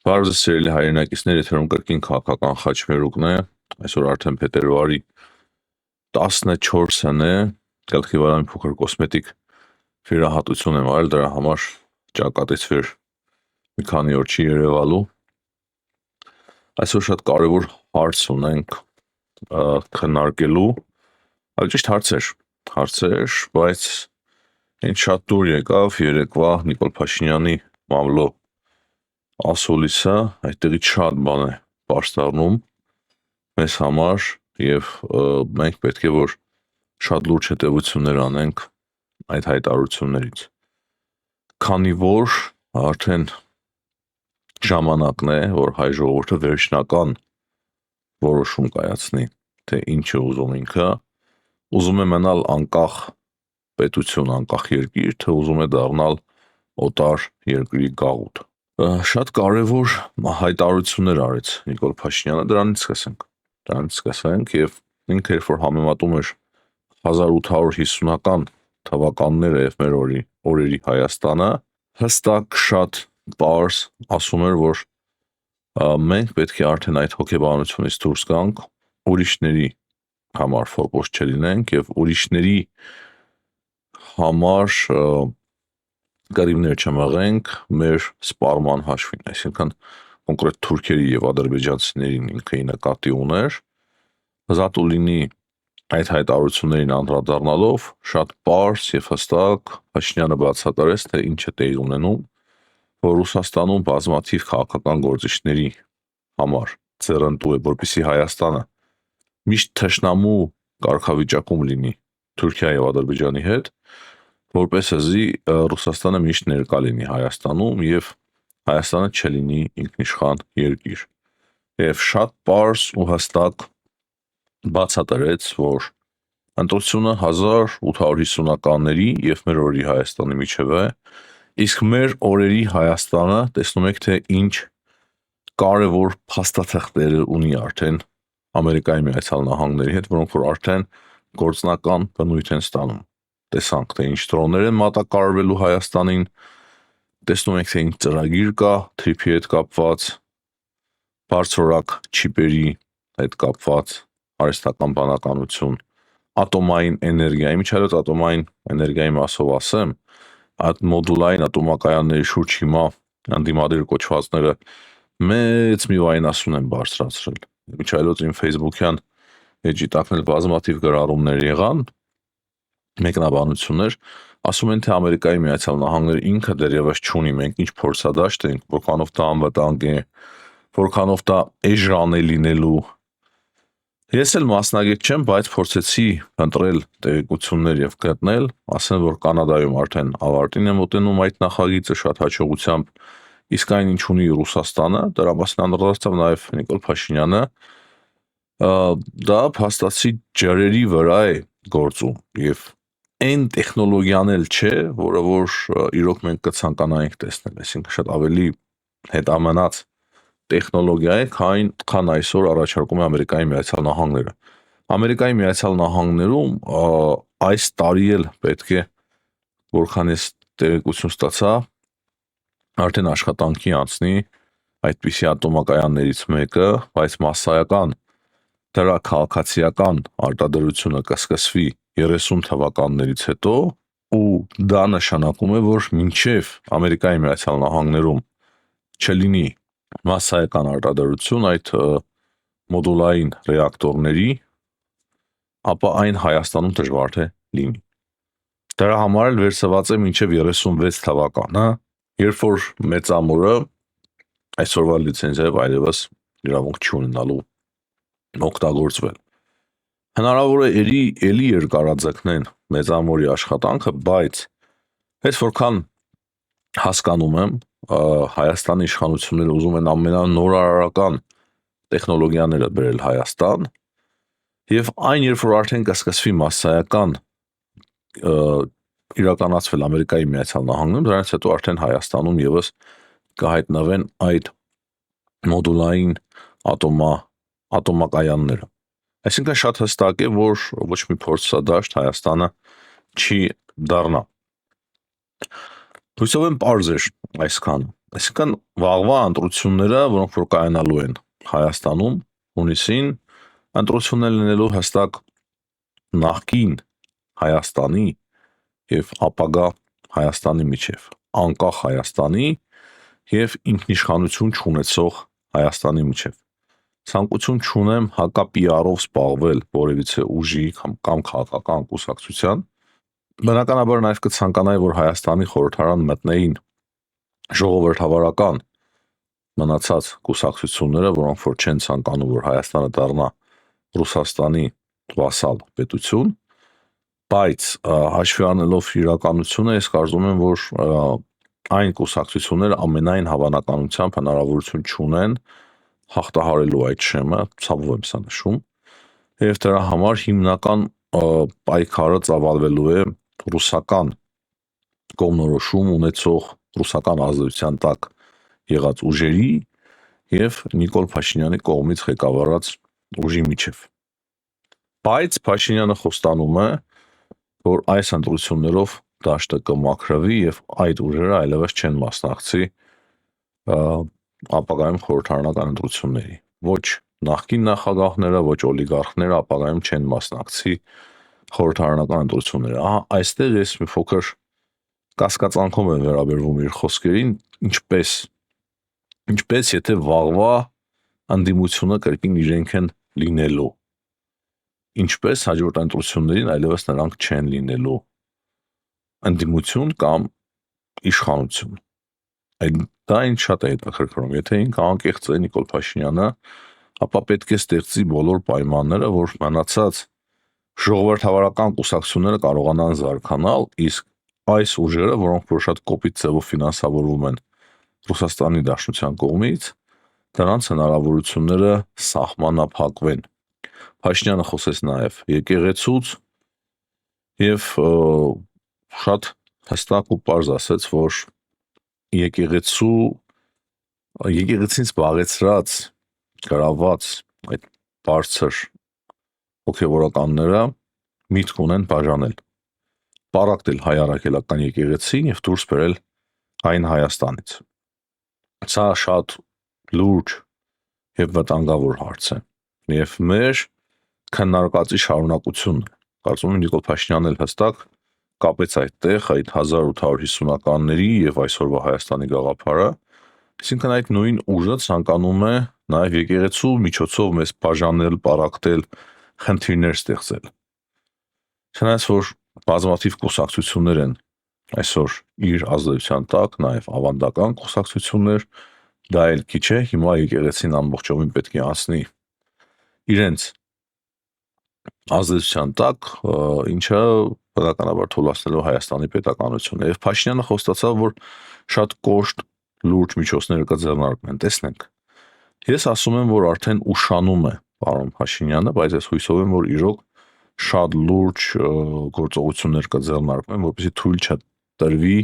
Բարև սիրելի հայրենակիցներ, եթերում կրկին քաղաքական խաչմերուկն է, այսօր արդեն փետրվարի 14-ն է, գլխի վրա մի փոքր կոսմետիկ վիրահատություն եմ արել, դրա համար ճակատեցվեր մի քանի օր չի երևալու։ Այսօր շատ կարևոր հարց ունենք քննարկելու, այլ ճիշտ հարցեր, բայց ինձ շատ դուր եկավ երեկվա Նիկոլ Փաշինյանի մամլո ասուլիսը, այդտեղից շատ բան է պարզ դառնում մեզ համար և մենք պետք է որ շատ լուրջ հետևություններ անենք այդ հայտարարություններից, քանի որ արդեն ժամանակն է, որ հայ ժողովուրդը վերջնական որոշում կայացնի, թե ինչ է ուզում ինքը, ուզում է մնալ անկախ պետություն, անկախ երկիր, թե ուզում է դառնալ օտար երկրի գաղութ։ Շատ կարևոր հայտարարություններ արեց Նիկոլ Փաշինյանը, դրանից սկսենք և ինքը երբ որ համեմատում էր 1850-ական թվականները և մեր օրերի Հայաստանը, հստակ շատ պարզ ասում էր, որ մենք պետք է արդեն այդ հոգեբանությունից դուրս գանք, ուրիշների համար ֆորպոշտ չլինենք և ուրիշների համար կռիվներ չմղենք մեր սպառման հաշվին, այսինքն կոնկրետ թուրքերի և ադրբեջանցիներին ինքը նկատի ուներ, հզատ ու լինի այդ հայտարարություններին անդրադառնալով շատ պարզ և հստակ Փաշինյանը բացատրեց, թե ինչ է տեղի ունենում, որ Ռուսաստանում բազմաթիվ քաղաքական գործիչների համար ձեռնտու է, որպեսզի Հայաստանը միշտ թշնամու կարգավիճակում լինի Թուրքիայի և Ադրբեջանի հետ, որպեսզի Ռուսաստանը միշտ ներկա լինի Հայաստանում և Հայաստանը չլինի ինքնիշխան երկիր։ Եվ շատ պարզ ու հստակ բացատրեց, որ ընտրությունը 1850-ականների և մեր օրերի Հայաստանի միջև է, իսկ մեր օրերի Հայաստանը տեսնում եք, թե ինչ կարևոր փաստաթղթեր ունի արդեն Ամերիկայի Միացյալ Նահանգների հետ, որոնք որ արդեն գործնական բնույթ են ստանում։ Տեսանք, թե ինչ դրոններ են մատակարարվելու Հայաստանին, տեսնում եք, թե ինչ ծրագիր կա թրիփի հետ կապված, բարձրորակ չիպերի հետ կապված արհեստական բանականություն, ատոմային էներգիայի, միջայլոց ատոմային էներգիայի մասով ասեմ, այդ մոդուլային ատոմակայանների շուրջ հիմա ընդդիմադիր կոչվածները մեծ մի վայնասուն են բարձրացրել։ Միջայլոց իմ Facebook-յան էջի տակն էլ բազմաթիվ գրառումներ եղան, մեկնաբանություններ, ասում են, թե Ամերիկայի Միացյալ Նահանգները ինքը դեռևս չունի, մենք ինչ փորձադաշտ ենք, որքանով դա անվտանգ է, որքանով դա էժան է լինելու։ Ես էլ մասնագետ չեմ, բայց փորձեցի ընտրել տեղեկություններ և գտնել, ասեմ, որ Կանադայում արդեն ավարտին է մոտենում այդ նախագիծը շատ հաջողությամբ, իսկ այն ինչ ունի Ռուսաստանը, դրա մասին անդրադարձավ նաև Նիկոլ Փաշինյանը, դա փաստացի ջրերի վրա է գործում և այն տեխնոլոգիան էլ չէ, որը որ իրոք մենք կցանկանայինք տեսնել, այսինքն շատ ավելի հետամնաց տեխնոլոգիա է, քան այսօր առաջարկում է Ամերիկայի Միացյալ Նահանգները։ Ամերիկայի Միացյալ Նահանգներում այս տարի էլ պետք է, որքան ես տեղեկություն ստացա, արդեն աշխատանքի անցնի այդպիսի ատոմակայաններից մեկը, բայց մասսայական դրա քաղաքացիական արտադրությունը կսկսվի 30 թվականներից հետո ու դա նշանակում է, որ մինչև Ամերիկայի Միացյալ Նահանգներում չլինի մասսայական արտադրություն այդ մոդուլային ռեակտորների, ապա այն Հայաստանում դժվար թե լինի։ Դրա համար էլ վերցված է մինչև 36 թվականը, երբ որ մեծամորը այսօրվա լիցենզիայով այլևս իրավունք չի ունենալու օգտագործվել։ Հնարավոր է էլի երկարաձգնեն մեծամորի աշխատանքը, բայց ես որքան հասկանում եմ, Հայաստանի իշխանությունները ուզում են ամենանորարարական տեխնոլոգիաները բերել Հայաստան և այն երբ որ արդեն կսկսվի մասսայական իրականացվել Ամերիկայի Միացյալ Նահանգներում, դրանից հետո արդեն Հայաստանում ևս կհայտնվեն այդ մոդուլային ատոմակայանները։ Այսինքն շատ հստակ է, որ ոչ մի փորձադաշտ Հայաստանը չի դառնա։ Հույսով եմ պարզ էր այսքանը։ Այսինքն վաղվա ընտրությունները, որոնք որ կայանալու են Հայաստանում հունիսին, ընտրություններ լինելու հստակ նախկին Հայաստանի եւ ապագա Հայաստանի միջև, անկախ Հայաստանի եւ ինքնիշխանություն չունեցող Հայաստանի միջև։ Ցանկություն չունեմ հակապիարով զբաղվել որևիցե ուժի կամ քաղաքական կուսակցության։ Բնականաբար նաև կցանկանայի, որ Հայաստանի խորհրդարան մտնեին ժողովրդավարական մնացած կուսակցությունները, որոնք որ չեն ցանկանում, որ Հայաստանը դառնա Ռուսաստանի վասալ պետություն, բայց հաշվի առնելով իրականությունը, ես կարծում եմ, որ այն կուսակցությունները ամենայն հավանականությամբ հնարավորություն չունեն հաղթահարելու այդ շեմը, ցավով եմ սա նշում, եւ դրա համար հիմնական պայքարը ծավալվելու է ռուսական կողմնորոշում ունեցող ռուսական ազդեցության տակ եղած ուժերի եւ Նիկոլ Փաշինյանի կողմից ղեկավարած ուժի միջև։ Բայց Փաշինյանը խոստանում է, որ այս ընտրություններով դաշտը կմաքրվի եւ այդ ուժերը այլևս չեն մասնակցի ապագայում խորհրդարանական ընտրությունների։ Ոչ նախկին նախագահները, ոչ օլիգարխները ապագայում չեն մասնակցի խորհրդարանական ընտրությունները։ Ահա այստեղ ես մի փոքր կասկածանքով եմ վերաբերվում իր խոսքերին, ինչպես եթե վաղվա անդիմությունը կրկին իրենք են լինելու, ինչպես հաջորդ ընտրություններին այլևս նրանք չեն լինելու անդիմություն կամ իշխանություն։ Դա ինձ շատ է հետաքրքրում, եթե ինքը անկեղծ է Նիկոլ Փաշինյանը, ապա պետք է ստեղծի բոլոր պայմանները, որ մնացած ժողովրդավարական կուսակցությունները կարողանան զարգանալ, իսկ այս ուժերը, որոնք որ շատ կոպիտ ձևով ֆինանսավորվում են Ռուսաստանի Դաշնության կողմից, դրանց հնարավորությունները սահմանափակվեն։ Փաշինյանը խոսեց նաև եկեղեցուց եւ շատ հստակ ու պարզ ասեց, որ եկեղեցին զբաղեցրած գրաված այդ բարձր հոգևորականները միտք ունեն բաժանել, պարակտել հայ առաքելական եկեղեցին եւ դուրս բերել այն Հայաստանից։ Սա շատ լուրջ եւ վտանգավոր հարց է եւ մեր քննարկածի շարունակությունն է։ Կարծում եմ Նիկոլ Փաշինյանն էլ հստակ կապեց այդտեղ այդ 1850-ականների եւ այսօրվա Հայաստանի գաղափարը, այսինքն այդ նույն ուժը ցանկանում է նաեւ եկեղեցու միջոցով մեզ բաժանել, պարակտել, խնդիրներ ստեղծել։ Չնայած որ բազմաթիվ կուսակցություններ են այսօր իր ազդեցության տակ, նաեւ ավանդական կուսակցություններ, դա էլ քիչ է, հիմա եկեղեցին ամբողջովին պետք է անցնի իրենց ազդեցության տակ, ինչը բնականաբար թույլատնելու Հայաստանի պետականությունը։ Եվ Փաշինյանը խոստացավ, որ շատ կոշտ լուրջ միջոցներ կձեռնարկվեն, տեսնենք։ Ես ասում եմ, որ արդեն ուշանում է պարոն Փաշինյանը, բայց ես հույսով եմ, որ իրոք շատ լուրջ գործողություններ կձեռնարկվեն, որպեսզի թույլ չտրվի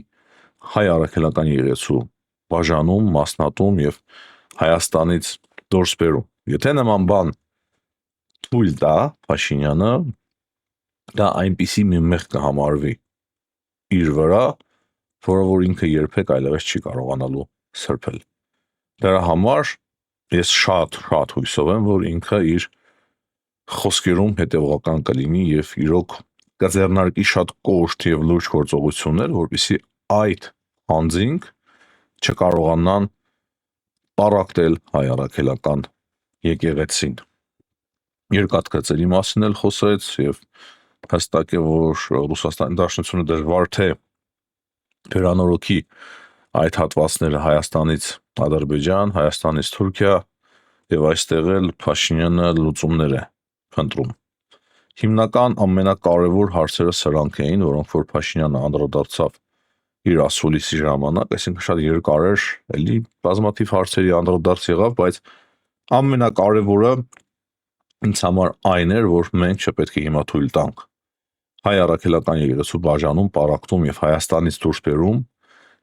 հայ առաքելական եկեղեցու բաժանում, մասնատում եւ Հայաստանից դուրս բերում։ Եթե նման բան թույլ տա Փաշինյանը, դա այնպիսի մի մեղք կհամարվի իր վրա, որը որ ինքը երբեք այլևս չի կարողանալու սրբել։ Դրա համար ես շատ հույսով եմ, որ ինքը իր խոսքերում հետևողական կլինի եւ իրոք կձեռնարկի շատ կոշտ եւ լուրջ գործողություններ, որպեսզի այդ անձինք չկարողանան պարակտել հայ առաքելական եկեղեցին։ Երկաթգծերի մասին էլ խոսեց եւ հստակ է, որ Ռուսաստանի Դաշնությունը դժվար թե վերանորոգի այդ հատվածները Հայաստանից Ադրբեջան, Հայաստանից Թուրքիա եւ այստեղ էլ Փաշինյանը լուծումներ է փնտրում։ Հիմնական ամենակարևոր հարցերը սրանք էին, որոնք որ Փաշինյանը անդրադարձավ իր ասուլիսի ժամանակ, այսինքն շատ երկար էր, էլի բազմաթիվ հարցերի անդրադարձ եղավ, բայց ամենակարևորը ինձ համար այն էր, որ մենք չպետք է հիմա թույլ տանք հայ առաքելական եկեղեցու բաժանում, պարակտում եւ Հայաստանից դուրս բերում,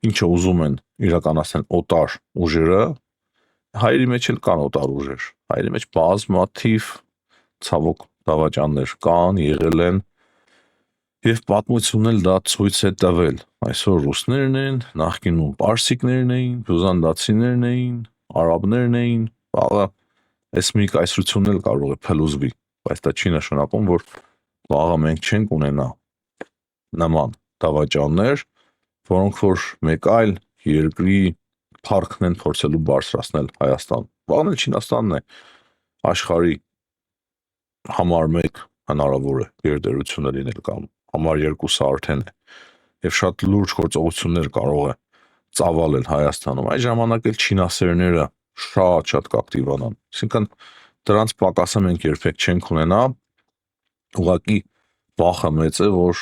ինչը ուզում են իրականացնել օտար ուժերը, հայերի մեջ էլ կան օտար ուժեր, հայերի մեջ բազմաթիվ ցավոք դավաճաններ կան, եղել են եւ պատմությունն էլ դա ցույց է տվել, Այսօր ռուսներն են, նախկինում պարսիկներն էին, բյուզանդացիներն էին, արաբներն էին, վաղը այս մի կայսրությունն էլ կարող է փլուզվի, բայց դա չի նշանակում, որ վաղը մենք չենք ունենա նման դավաճաններ, որոնք որ մեկ այլ երկրի փառքն են փորձելու բարձրացնել Հայաստան։ Վաղն էլ Չինաստանն է աշխարհի համար 1 հնարավոր է գերտերությունը լինել կամ համար 2-ը արդեն է եւ շատ լուրջ գործողություններ կարող է ծավալել Հայաստանում։ Այդ ժամանակ էլ չինասերները շատ կակտիվանան։ Այսինքն դրանց պակասը մենք երբեք չենք ունենա, ուղղակի վախը մեծ է, որ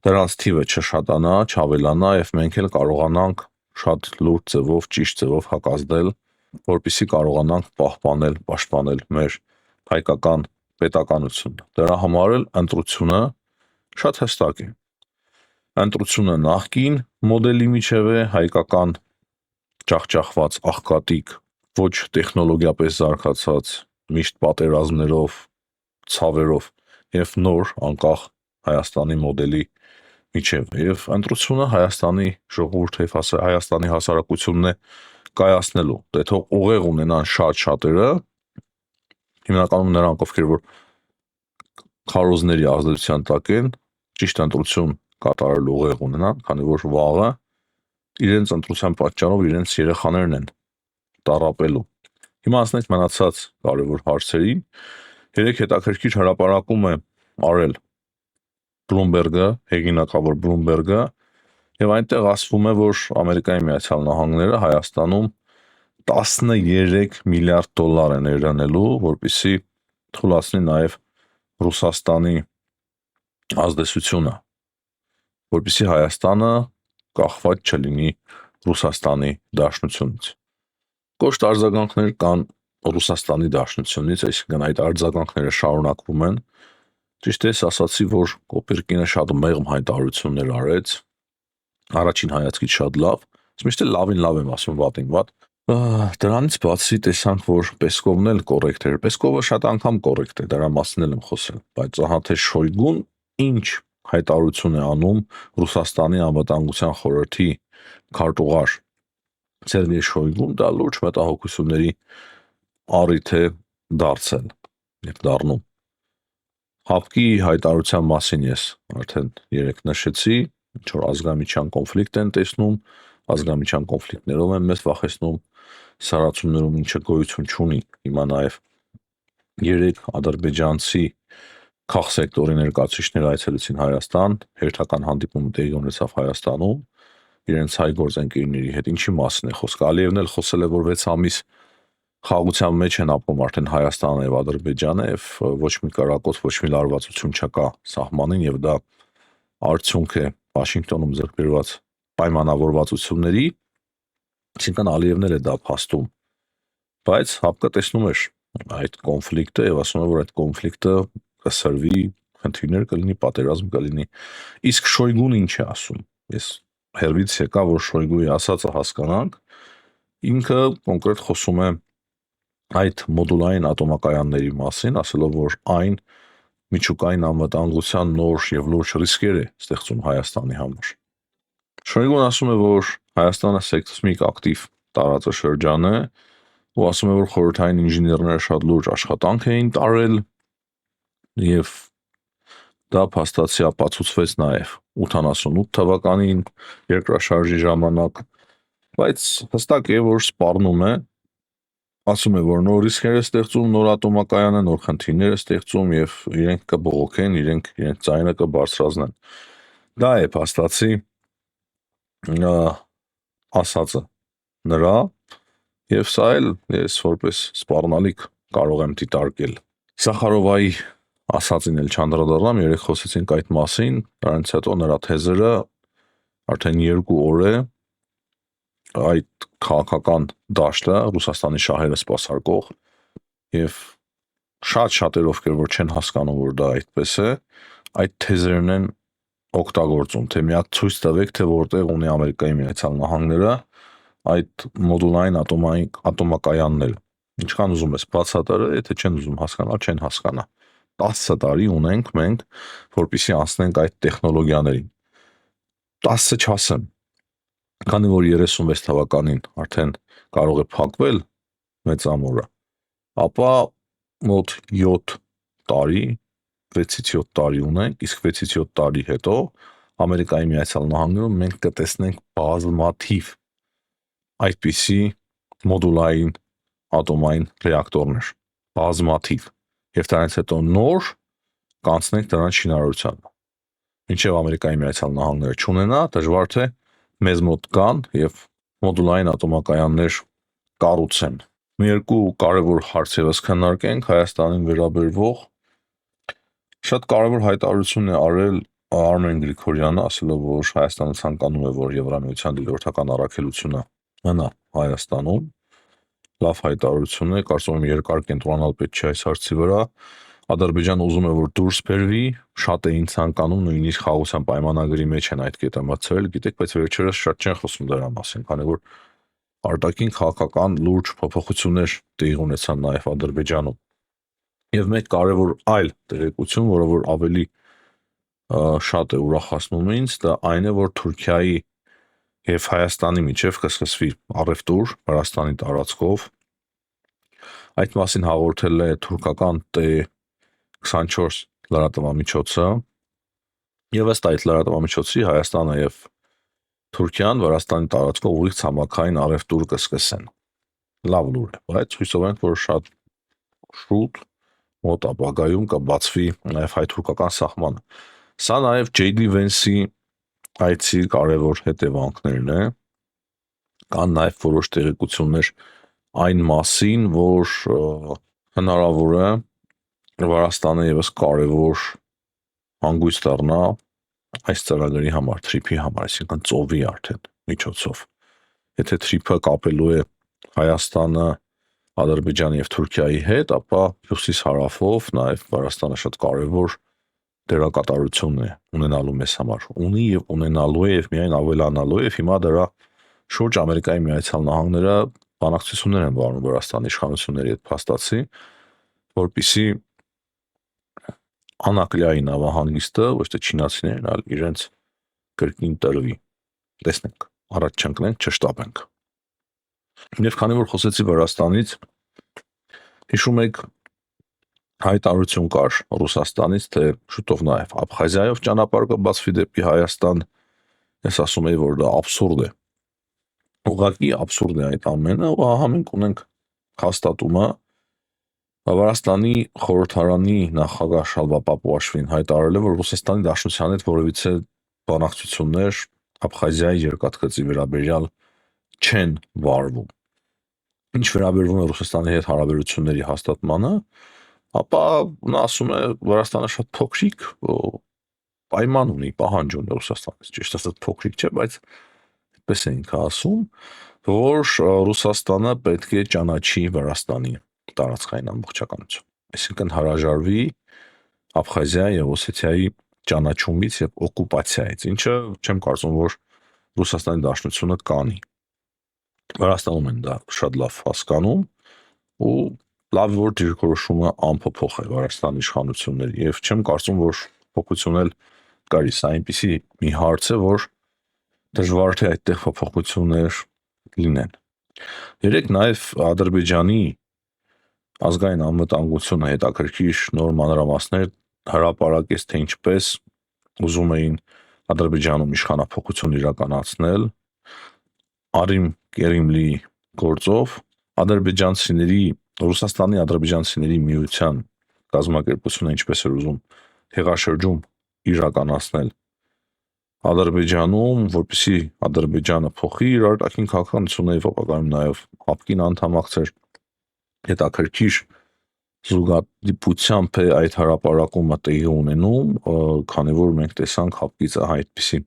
դրանց թիվը չշատանա, չավելանա եւ մենք էլ կարողանանք շատ լուրջ ձևով, ճիշտ ձևով հակազդել, որպեսզի կարողանանք պահպանել, պաշտպանել մեր հայկական պետականությունը։ Դրա համար էլ ընտրությունը շատ հստակ է։ Ընտրությունը նախկին մոդելի միջև է, հայկական ճախճախված աղքատիկ, ոչ տեխնոլոգիապես զարգացած, միշտ պատերազմներով, ցավերով եւ նոր անկախ Հայաստանի մոդելի միջև եւ ընտրությունը Հայաստանի ժողովուրդը եւ Հայաստանի հասարակությունն է կայացնելու։ Դե թող ուղեղ ունենան շատերը, հիմնականում նրանք, ովքեր որ քարոզների ազդեցության տակ են, ճիշտ ընտրություն կատարելու ուղեղ ունենան, քանի որ վաղը իրենց ընտրության պատճառով իրենց երեխաներն են տառապելու։ Հիմա ասենք մնացած կարևոր հարցերին։ Երեք հետաքրքիր հրապարակում է արել Բլումբերգը, հեղինակավոր Բլումբերգը, եւ այնտեղ ասվում է, որ Ամերիկայի Միացյալ Նահանգները Հայաստանում 13 միլիարդ դոլար է ներդնելու, որպեսզի թույլատնի նաեւ Ռուսաստանի ազդեցությունը, որպեսզի Հայաստանը կախված չլինի Ռուսաստանի դաշնությունից։ Կոշտ արձագանքներ կան Ռուսաստանի դաշնությունից, այսինքն այդ արձագանքները շարունակվում են։ Ճիշտ է, ասացի, որ Կոպերկինը շատ մեղմ հայտարարություններ արեց, առաջին հայացքից շատ լավ, միշտ լավին լավ եմ ասում, վատին վատ։ Դրանից բացի տեսանք, որ Պեսկովն էլ կոռեկտ էր։ Պեսկովը շատ անգամ կոռեկտ է, դրա մասին եմ խոսել, բայց ահա թե Շոյգուն ինչ հայտարարություն է անում Ռուսաստանի անվտանգության խորհրդի քարտուղար Սերգեյ Շոյգուն, դա լուրջ մտահոգությունների առիթ է դարձել եւ դառնում։ Հապկի հայտարարության մասին ես արդեն երեք նշեցի, ինչ որ ազգամիջյան կոնֆլիկտ են տեսնում, ազգամիջյան կոնֆլիկտներով են մեզ վախեցնում, սարացումներում ինչը գոյություն չունի։ Հիմա նաեւ 3 ադրբեջանցի քաղսեկտորի ներկայացուցիչներ այցելեցին Հայաստան, հերթական հանդիպումը տեղի ունեցավ Հայաստանում իրենց հայ գործընկերների հետ։ Ինչի մասին է խոսքը։ Ալիևն էլ խոսել է, որ 6 ամիս խաղաղության մեջ են ապրում արդեն Հայաստանը եւ Ադրբեջանը եւ ոչ մի կարակոց, ոչ մի լարվածություն չկա սահմանին եւ դա արդյունք է Վաշինգտոնում ձեռք բերված պայմանավորվածությունների, այսինքն Ալիևն էլ է դա փաստում, բայց հապկը տեսնում էր այդ կոնֆլիկտը եւ ասում է, որ այդ կոնֆլիկտը կսրվի, խնդիրներ կլինի, պատերազմ կլինի։ Իսկ Շոյգուն ինչ է ասում։ Ես հերվից եկա, որ Շոյգուի ասածը հասկանանք, ինքը կոնկրետ խոսում է այդ մոդուլային ատոմակայանների մասին, ասելով, որ այն միջուկային անվտանգության նոր եւ լուրջ ռիսկեր է ստեղծում Հայաստանի համար։ Շոյգուն ասում է, որ Հայաստանը սեյսմիկ ակտիվ տարածաշրջան է, ու ասում է, որ խորհրդային ինժեներները շատ լուրջ աշխատանք էին տարել եւ դա փաստացի ապացուցվեց նաեւ 88 թվականին երկրաշարժի ժամանակ, բայց հստակ է, որ սպառնում է, ասում է, որ նոր ռիսկեր է ստեղծում, նոր ատոմակայանը, նոր խնդիրներ է ստեղծում եւ իրենք կբողոքեն, իրենք ձայնը կբարձրացնեն։ Դա է փաստացի ասածը նրա եւ սա էլ ես որպես սպառնալիք կարող եմ դիտարկել։ Սախարովայի ասածին էլ չանդրադառնամ, երեք խոսեցինք այդ մասին, դրանից հետո նրա թեզերը արդեն 2 օր է այդ քաղաքական դաշտը Ռուսաստանի շահերը սպասարկող եւ շատ ովքեր որ չեն հասկանում, որ դա այդպես է, այդ թեզերն են օգտագործում, թե միակ ցույց տվեք, թե որտեղ ունի Ամերիկայի Միացյալ Նահանգները այդ մոդուլային ատոմակայանները։ Ինչքան ուզում ես բացատրել, եթե չեն ուզում հասկանալ, չեն հասկանա։ 10 տարի ունենք մենք, որպեսզի անցնենք այդ տեխնոլոգիաներին։ 10 չասեմ, քանի որ 36 թվականին արդեն կարող է փակվել մեծ ամուրը, ապա մոտ 7 տարի, 6-ից 7 տարի ունենք, իսկ 6-ից 7 տարի հետո Ամերիկայի Միացյալ Նահանգներում մենք կտեսնենք բազմաթիվ այդպիսի մոդուլային ատոմային ռեակտորներ, բազմաթիվ, եւ դրանից հետո նոր կանցնենք դրանց շինարարությանը։ Մինչև Ամերիկայի Միացյալ Նահանգները չունենա, դժվար թե մեզ մոտ կան եւ մոդուլային ատոմակայաններ կառուցեն։ Մի երկու կարևոր հարց եւս քննարկենք Հայաստանին վերաբերող։ Շատ կարևոր հայտարարություն է արել Արմեն Գրիգորյանը, ասելով, որ Հայաստանը ցանկանում է, որ Եվրամիության դիլորթական առաքելությունը մնա Հայաստանում։ Լավ հայտարարություն է, կարծում եմ երկար կենտրոնալ պետք չէ այս հարցի վրա։ Ադրբեջանը ուզում է, որ դուրս բերվի, շատ էին ցանկանում, նույնիսկ խաղաղության պայմանագրի մեջ են այդ կետը մտցրել, գիտեք, բայց վերջերս շատ չեն խոսում դրա մասին, քանի որ արտաքին քաղաքական լուրջ փոփոխություններ տեղի ունեցան նաև Ադրբեջանում։ Եվ մեկ կարևոր այլ տեղեկություն, որը որ ավելի շատ է ուրախացնում ինձ, դա այն է, որ Թուրքիայի եւ Հայաստանի միջև կսկսվի առևտուր Վրաստանի տարածքով։ Այդ մասին հաղորդել է թուրքական T24 լրատվամիջոցը, եւ ըստ այդ լրատվամիջոցի Հայաստանը եւ Թուրքիան Վրաստանի տարածքով ուղիղ ցամաքային առևտուր կսկսեն։ Լավ լուր է, բայց հույսով ենք, որ շատ շուտ մոտ ապագայում կբացվի նաեւ հայ-թուրքական սահմանը։ Սա նաեւ JD Vance-ի այցի կարևոր հետևանքներն է։ Կան նաեւ որոշ տեղեկություններ այն մասին, որ հնարավոր է Վրաստանը եւս կարևոր հանգույց դառնա այս ծրագրի համար, թրիփի համար, այսինքն ծովի արդեն միջոցով։ Եթե թրիփը կապելու է Հայաստանը, Ադրբեջանի եւ Թուրքիայի հետ, ապա հյուսիս-հարավով նաեւ Վրաստանը շատ կարևոր դերակատարություն է ունենալու մեզ համար։ Ունի եւ ունենալու է եւ միայն ավելանալու է, եւ հիմա դրա շուրջ Ամերիկայի Միացյալ Նահանգները բանակցություններ են վարում Վրաստանի իշխանությունների հետ փաստացի, որպեսզի Անակլիայի նավահանգիստը ոչ թե չինացիներն, այլ իրենց կրկին տրվի։ Տեսնենք, առաջ չընկնենք, չշտապենք։ Եվ քանի որ խոսեցի Վրաստանից, հիշում եք հայտարարություն կար Ռուսաստանից, թե շուտով նաև Աբխազիայով ճանապարհ կբացվի դեպի Հայաստան։ Ես ասում եի, որ դա աբսուրդ է։ Ուղղակի աբսուրդ է այդ ամենը, ու ահա մենք ունենք հաստատումը։ Վրաստանի խորհրդարանի նախագահ Շալվա Պապուաշվին հայտարարել է, որ Ռուսաստանի Դաշնության հետ որևիցե բանակցություններ Աբխազիայի երկաթգծի վերաբերյալ չեն վարվում։ Ինչ վերաբերվում է Ռուսաստանի հետ հարաբերությունների հաստատմանը, ապա նա ասում է, Վրաստանը շատ փոքրիկ պայման ունի, պահանջ ունի Ռուսաստանից, ճիշտ ասած փոքրիկ չէ, բայց այդպես է ինքը ասում, որ Ռուսաստանը պետք է ճանաչի Վրաստանի տարածքային ամբողջականություն, այսինքն հրաժարվի Աբխազիայի եւ Օսեթիայի ճանաչումից եւ օկուպացիայից, ինչը չեմ կարծում, որ Ռուսաստանի Դաշնությունը կանի։ Վրաստանում են դա շատ լավ հասկանում, ու լավ որ դիրքորոշումը անփոփոխ է Վրաստանի իշխանությունների, եւ չեմ կարծում, որ փոփոխություն էլ կարի, սա այնպիսի մի հարց է, որ դժվար թե այդտեղ փոփոխություններ լինեն։ Երեք նաեւ Ադրբեջանի ազգային անվտանգությունը հետաքրքիր նոր մանրամասներ հրապարակեց, թե ինչպես ուզում էին Ադրբեջանում իշխանափոխություն իրականացնել Արիմ Կերիմլի գործով Ռուսաստանի ադրբեջանցիների միության կազմակերպությունը ինչպես էր ուզում հեղաշրջում իրականացնել Ադրբեջանում, որպեսզի Ադրբեջանը փոխի իր արտաքին քաղաքականությունը եւ ապագայում նաեւ ԱՊԿ-ին անդամակցեր։ Հետաքրքիր զուգադիպությամբ է այդ հրապարակումը տեղի ունենում, քանի որ մենք տեսանք ԱՊԿ-ից այդպիսի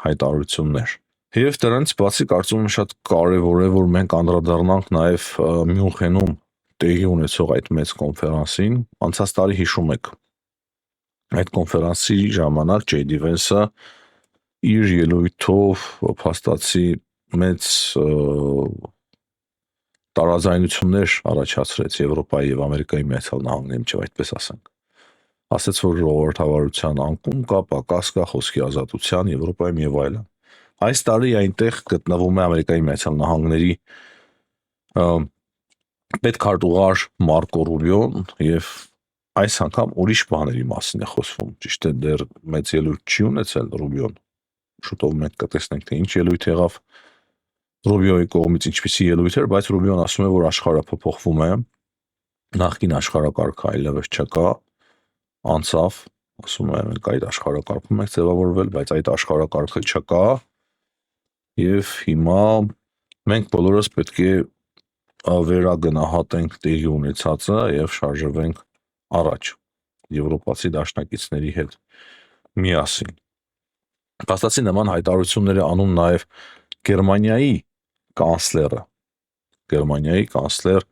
հայտարարություններ։ Եվ դրանից բացի կարծում եմ շատ կարևոր է, որ մենք անդրադառնանք նաեւ Մյունխենում տեղի ունեցող այդ մեծ կոնֆերանսին։ Անցած տարի հիշում եք, այդ կոնֆերանսի ժամանակ JD Vance-ը իր ելույթով փաստացի մեծ տարաձայնություններ առաջացրեց Եվրոպայի եւ Ամերիկայի Միացյալ Նահանգների միջեւ, այդպես ասենք։ Ասաց, որ ժողովրդավարության անկում կա, պակաս կա խոսքի ազատության Եվրոպայում եւ այլն։ Այս տարի այնտեղ գտնվում է Ամերիկայի Միացյալ Նահանգների պետքարտուղար Մարկո Ռուբիոն եւ այս անգամ ուրիշ բաների մասին է խոսվում։ Ճիշտ է, դեռ մեծ ելույթ չի ունեցել Ռուբիոն։ Շուտով մենք կտեսնենք, թե ինչ ելույթ եղավ Ռուբիոյի կողմից, ինչպիսի ելույթ էր, բայց Ռուբիոն ասում է, որ աշխարհը փոփոխվում է, նախկին աշխարհակարգը այլևս չկա, անցավ, ասում է, մենք այդ աշխարհակարգում ենք ձևավորվել, բայց այդ աշխարհակարգը չկա եւ հիմա մենք բոլորս պետք է վերագնահատենք տեղի ունեցածը եւ շարժվենք առաջ եվրոպացի դաշնակիցների հետ միասին։ Փաստացի նման հայտարարություններ է անում նաեւ Գերմանիայի կանցլեր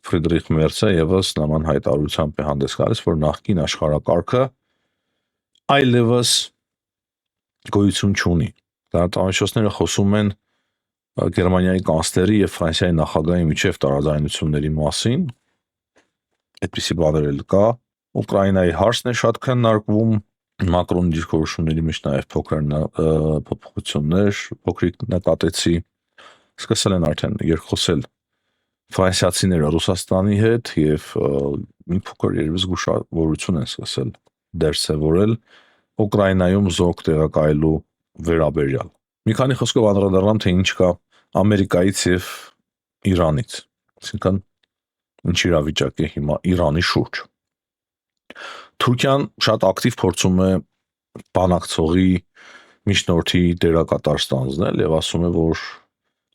Ֆրիդրիխ Մերցը եւս նման հայտարարությամբ է հանդես գալիս, որ նախկին աշխարհակարգը այլևս գոյություն չունի։ Լրատվամիջոցները խոսում են Գերմանիայի կանցլերի եւ Ֆրանսիայի նախագահի միջև տարաձայնությունների մասին, այդպիսի բաներ էլ կա։ Ուկրաինայի հարցն է շատ քննարկվում, Մակրոնի դիրքորոշումների մեջ նաեւ փոփոխություններ փոքրիկ նկատեցի, սկսել են արդեն երկխոսել ֆրանսիացիները Ռուսաստանի հետ եւ մի փոքր երևս զգուշավորություն են սկսել դերսևորել Ուկրաինայում զորք տեղակայելու վերաբերյալ։ Մի քանի խոսքով անդրադառնամ, թե ինչ կա Ամերիկայից եւ Իրանից, այսինքն ինչ իրավիճակ է հիմա Իրանի շուրջ։ Թուրքիան շատ ակտիվ փորձում է բանակցողի միջնորդի դերակատար ստանձնել եւ ասում է, որ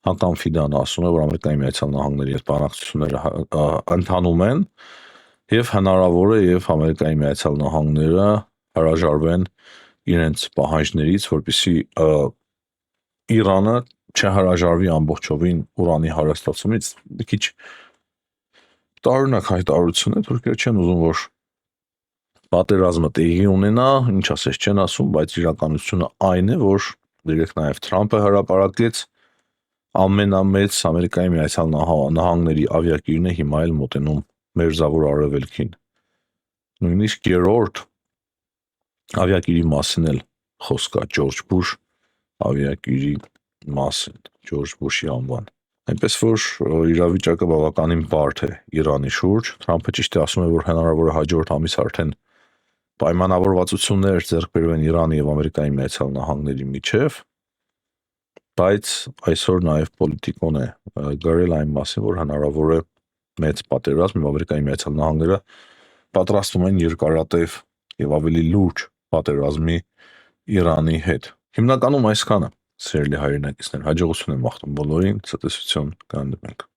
Հակամ Ֆիդանը ասում է, որ Ամերիկայի Միացյալ Նահանգների հետ բանակցությունները ընթանում են եւ հնարավոր է եւ Ամերիկայի Միացյալ Նահանգները հրաժարվեն իրենց պահանջներից, որպեսզի Իրանը չհրաժարվի ամբողջովին ուրանի հարստացումից։ Մի քիչ տարօրինակ հայտարարություն է, թուրքերը չեն ուզում, որ պատերազմը տեղի ունենա, ինչ ասես չեն ասում, բայց իրականությունը այն է, որ դերեք նաեւ Թրամփը հրապարակեց ամենամեծ Ամերիկայի Միացյալ Նահանգների ավիակիրն է հիմա էլ մոտենում Մերձավոր Արևելքին։ Նույնիսկ երրորդ ավիակիրի մասին էլ խոսք կա, Ջորջ Բուշ ավիակիրի մասին, Ջորջ Բուշի անվան։ Այնպես որ իրավիճակը բավականին բարդ է Իրանի շուրջ։ Թրամփը ճիշտ է ասում է, որ հնարավոր է հաջորդ ամիս արդեն պայմանավորվածություններ ձեռք բերվեն Իրանի եւ Ամերիկայի Միացյալ Նահանգների միջև, բայց այսօր նաեւ Պոլիտիկոն է գրել այն մասին, որ հնարավոր է մեծ պատերազմ, Ամերիկայի Միացյալ Նահանգները պատրաստվում են երկարատև եւ ավելի լուրջ պատերազմի Իրանի հետ։ Հիմնականում այսքանը, սիրելի հայրենակիցներ, հաջողություն եմ մաղթում բոլորին, ցտեսություն, կհանդիպենք։